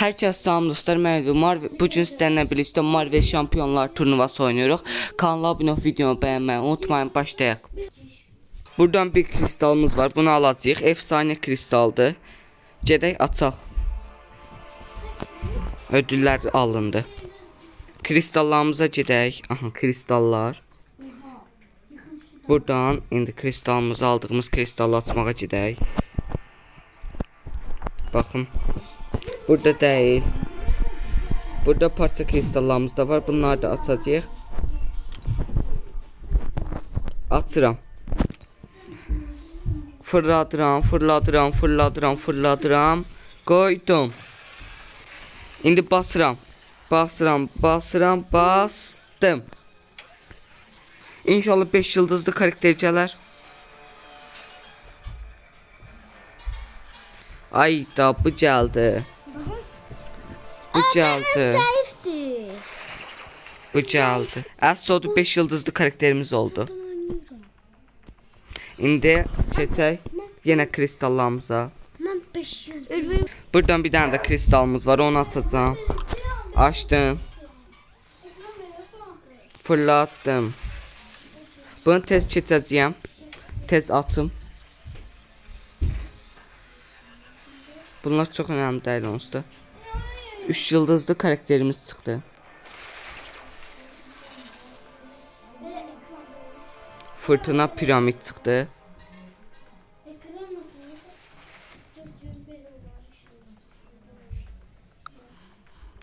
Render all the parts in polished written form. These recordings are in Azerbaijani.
Hər kəs salam dostlar, mən bu gün sizlərlə birlikdə Marvel Şampionlar turnuvası oynuyoruz. Kanala abunə olub videomu bəyənməyi unutmayın, başlayaq. Buradan bir kristalımız var, bunu alacağıq. Efsane kristaldır. Gedək açaq. Ödüllər alındı. Kristallarımıza gedək. Aha, kristallar. Buradan indi kristalımızı aldığımız kristallı açmağa gedək. Baxın. Burada değil. Burada parça kristallarımız da var. Bunları da açacağıq. Açıram. Fırladıram. Qoydum. İndi basıram. Bastım. İnşallah 5 yıldızlı karakter gələr. Ay da bu gəldi. Bu gəldi. Əslində 5 yıldızlı karakterimiz oldu. İndi keçək yenə kristallarımıza. Buradan bir tane de kristalımız var, onu açacağım. Açtım. Fırlattım. Bunu tez keçəcəyəm. Tez açım. Bunlar çok önemli değil onsuz da. 3 yıldızlı karakterimiz çıktı. Fırtına piramit çıktı.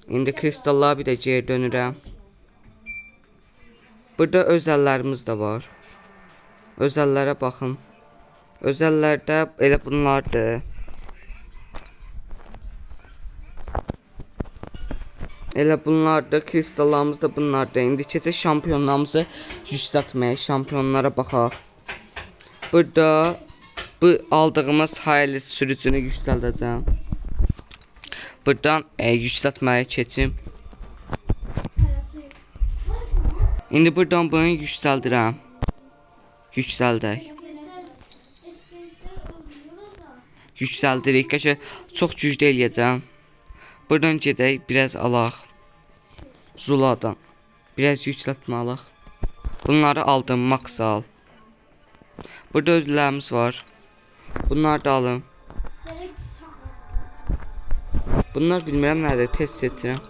İndi kristallara bir de geri dönürəm. Burada özellərimiz de var. Özellərə baxın. Özellərdə elə bunlardır. Elə bunlardır, kristallarımız da bunlardır. İndi keçək şampiyonlarımızı yüksəltməyə, şampiyonlara baxaq. Burada bu aldığımız hayali sürücünü yüksəldəcəm. Buradan yüksəltməyə keçim. İndi buradan bunu yüksəldirəm. Yüksəldirik. Qəşəng çox güclü eləyəcəm. Buradan gedək, biraz alaq. Zuladan. Biraz yüksəltmə alaq. Bunları aldım, max al. Burada ödüllərimiz var. Bunları da alın. Bunlar bilmirəm nədir, tez seçirəm.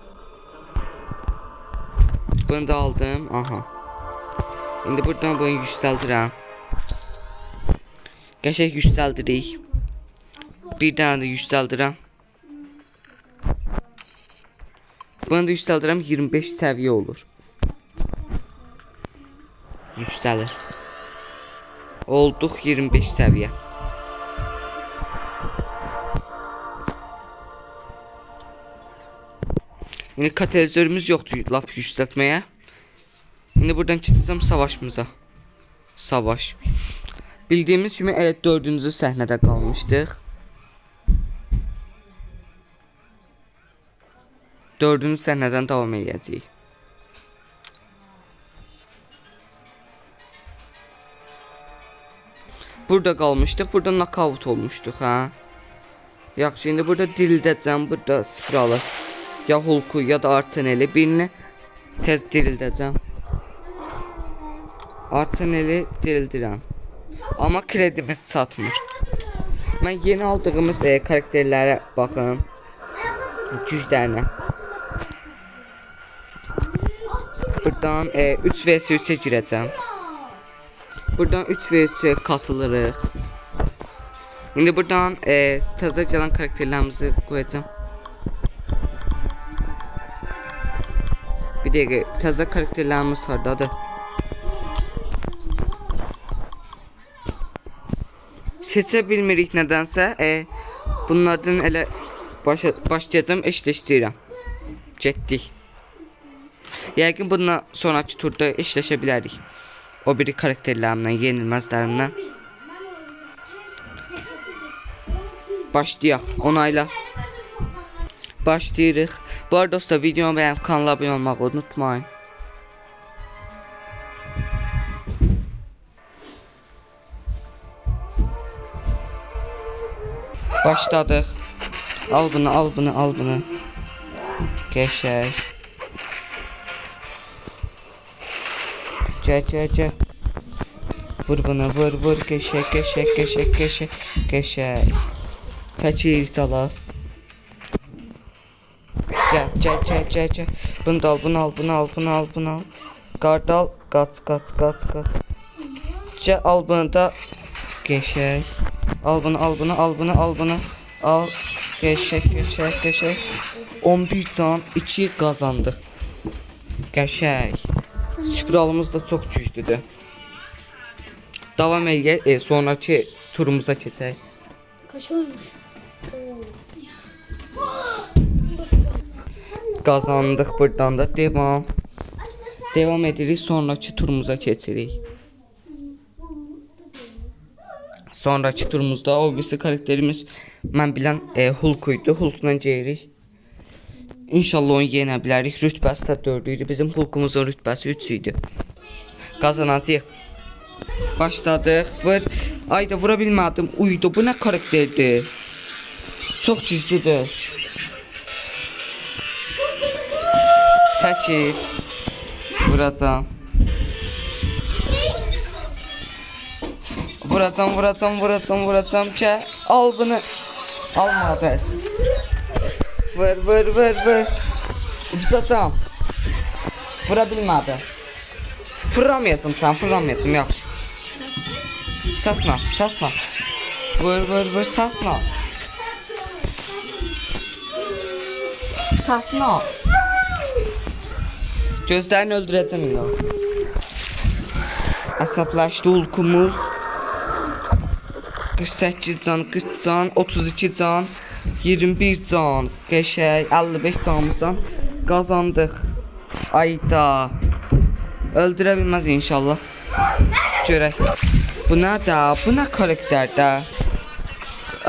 Bunu da aldım, aha. İndi buradan bunu yüksəldirəm. Qəşəng yüksəldirik. Bir dənə də yüksəldirəm. Bunu da yüksəldirəm, 25 səviyyə olur. Yüksəlir. Olduq 25 səviyyə. İndi katalizörümüz yoxdur lap yüksəltməyə. İndi buradan keçəcəm savaşımıza. Savaş. Bildiyimiz kimi elə 4-cü səhnədə qalmışdıq. 4-cü səhnədən davam edəcəyik. Burada qalmışdıq. Burada knockout olmuşduq, ha. Yaxşı, indi burada dirildəcəm. Burada spiralı. Ya Hulk'u ya da Arsenal'i birini tez dirildəcəm. Arsenal'i dirildirəm. Amma kredimiz çatmır. Mən yeni aldığımız karakterlərə baxın. Güclərinə. Buradan 3 vs 3'e girəcəm. Buradan 3 vs 3'e katılırıq. İndi buradan təzə gələn karakterlərimizi qoyacağım. Bir dəqiqə, təzə karakterlərimiz hardadır? Seçə bilmirik nədənsə. Bunlardan elə başlayacağım, eşləşdirəm. Getdik. Yəqin bununla sonraki turda eşləşə bilərik. O biri karakterlərimlə, yenilməzlərimlə. Başlayaq, onayla. Başlayırıq. Bu arada dostlar, videomu bəyənib kanala abunə olmağı unutmayın. Başladıq. Al bunu, al bunu, al bunu. Qəşəng. Gəl. Vur bunu, vur. Qəşəng. Çəkir dala. Gəl. Bunu al. Qardal, qaç. Gəl, al bunu da. Qəşəng. Al bunu. Al. Qəşəng. 11 can, 2 qazandıq. Qəşəng. Spiralımız da çox güclüdür. Davam edək, sonraki turumuza keçək. Kaç olmuş? Qazandıq buradan da. Devam edirik, sonraki turumuza keçirik. Sonraki turumuzda o birisi karakterimiz mən bilən Hulk idi. Hulkla gelirik. İnşallah onu yenə bilərik. Rütbəsi də 4 idi. Bizim Hulkumuzun rütbəsi 3 idi. Qazanacağıq. Başladıq. Vur. Ayda vura bilmədim. Uydu. Bu nə karakterdir? Çox güclüdür. Çəkir. Vuracam. Ki al bunu. Almadı. Vur. Uçacam. Vura bilmədi. Fırlamayacam, yaxşı. Sasla. Vur, sasla. Gözlərini öldürəcəm indi. Əsəbləşdi Hulkumuz. 48 can, 40 can, 32 can, 21 can. Qəşəng 55 canımızdan qazandıq. Ayda. Öldürə bilməz inşallah. Görək. Bu nədir? Bu nə karakterdə?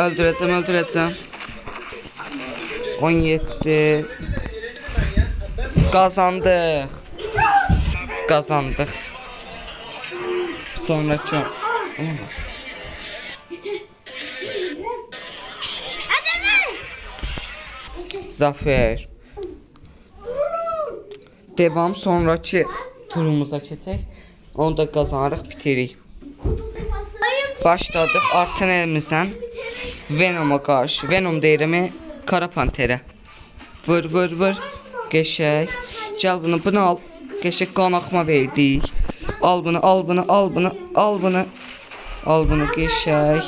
Öldürəcəm. 17. Qazandıq. Sonraki. Zafer. Devam, sonraki turumuza keçək. Onu da qazanarıq, bitiririk. Başladıq Arsenelimizdən Venom'a qarşı. Venom deyirəm, Kara Panterə. Vur. Qəşəng. Gəl bunu al. Qəşəng qan axma verdik. Al bunu. Qəşəng.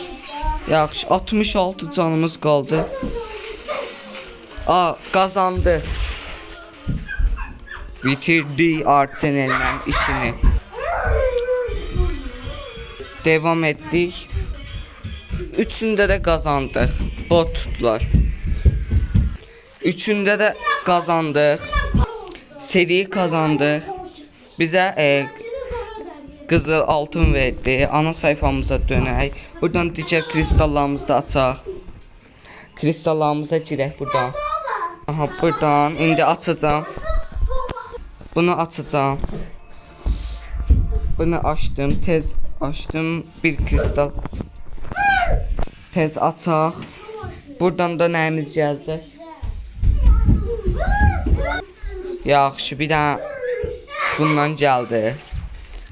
Yaxşı, 66 canımız qaldı. Qazandı. Bitirdi Arsenal'ın işini. Devam etdik. Üçündə də qazandıq. Bot tutdular. Üçündə də qazandıq. Seri qazandıq. Bizə qızıl altın verdi. Ana sayfamıza dönək. Buradan digər kristallarımızı da açaq. Kristallarımıza girək buradan. Aha, buradan. İndi açacağım. Bunu açacağım. Bunu açdım. Tez açdım. Bir kristal. Tez açaq. Buradan da nəyimiz gələcək? Yaxşı, bir dənə bundan gəldi.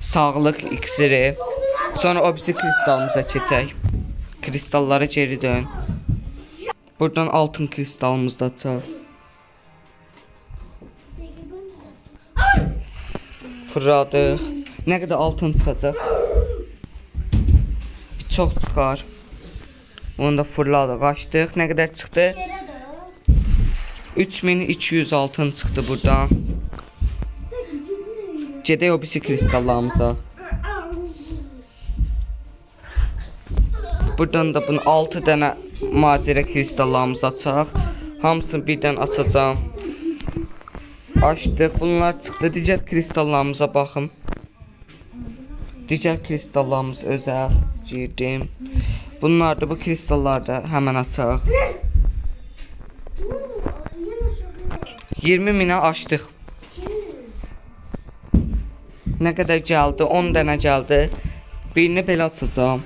Sağlıq iksiri. Sonra o birisi kristalımıza keçək. Kristallara geri dön. Buradan altın kristalımızı da açaq. Fırladıq. Nə qədər altın çıxacaq? Çox çıxar. Onu da fırladıq, açdıq. Nə qədər çıxdı? 3200 altın çıxdı buradan. Gedək o birisi kristallarımıza. Buradan da bunu 6 dənə macera kristallarımızı açaq. Hamısını birdən açacağım. Açdıq. Bunlar çıxdı. Digər kristallarımıza baxım. Digər kristallarımız özəl. Girdim. Bunlar da bu kristallarda həmən açaq. 20 minə açdıq. Nə qədər gəldi? 10 dənə gəldi. Birini belə açacağım.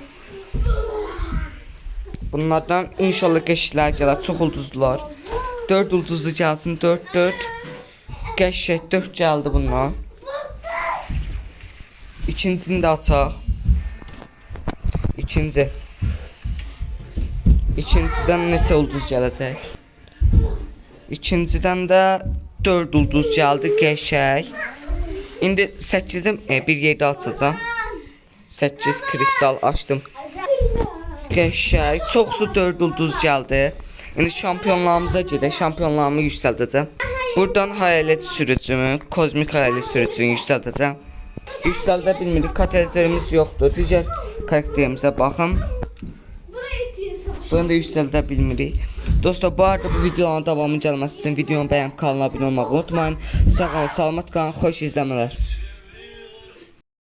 Bunlardan inşallah qəşiklər gələr. Çox ulduzdular. 4 ulduzlu gəlsin. 4. Qəşəng 4 gəldi bundan. İkincisini də açaq. İkincidən neçə ulduz gələcək? İkincidən də 4 ulduz gəldi, qəşəng. İndi 8'im bir yerdə açacağam. 8 kristal açdım. Qəşəng, çoxsu 4 ulduz gəldi. İndi şampionlarımıza gedək, şampionlarımı yüksəldəcəm. Buradan hayalet sürücümü, kozmik hayalet sürücünü yüksəldəcəm. Yüksəldə bilmirik, katalizörümüz yoxdur. Digər karakterimizə baxın. Bunu da yüksəldə bilmirik. Dostlar, bu arada bu videoların davamı gəlməsi üçün videonu bəyənib kanala abunə olmağı unutmayın. Sağ olun, salamat qalın, xoş izləmələr.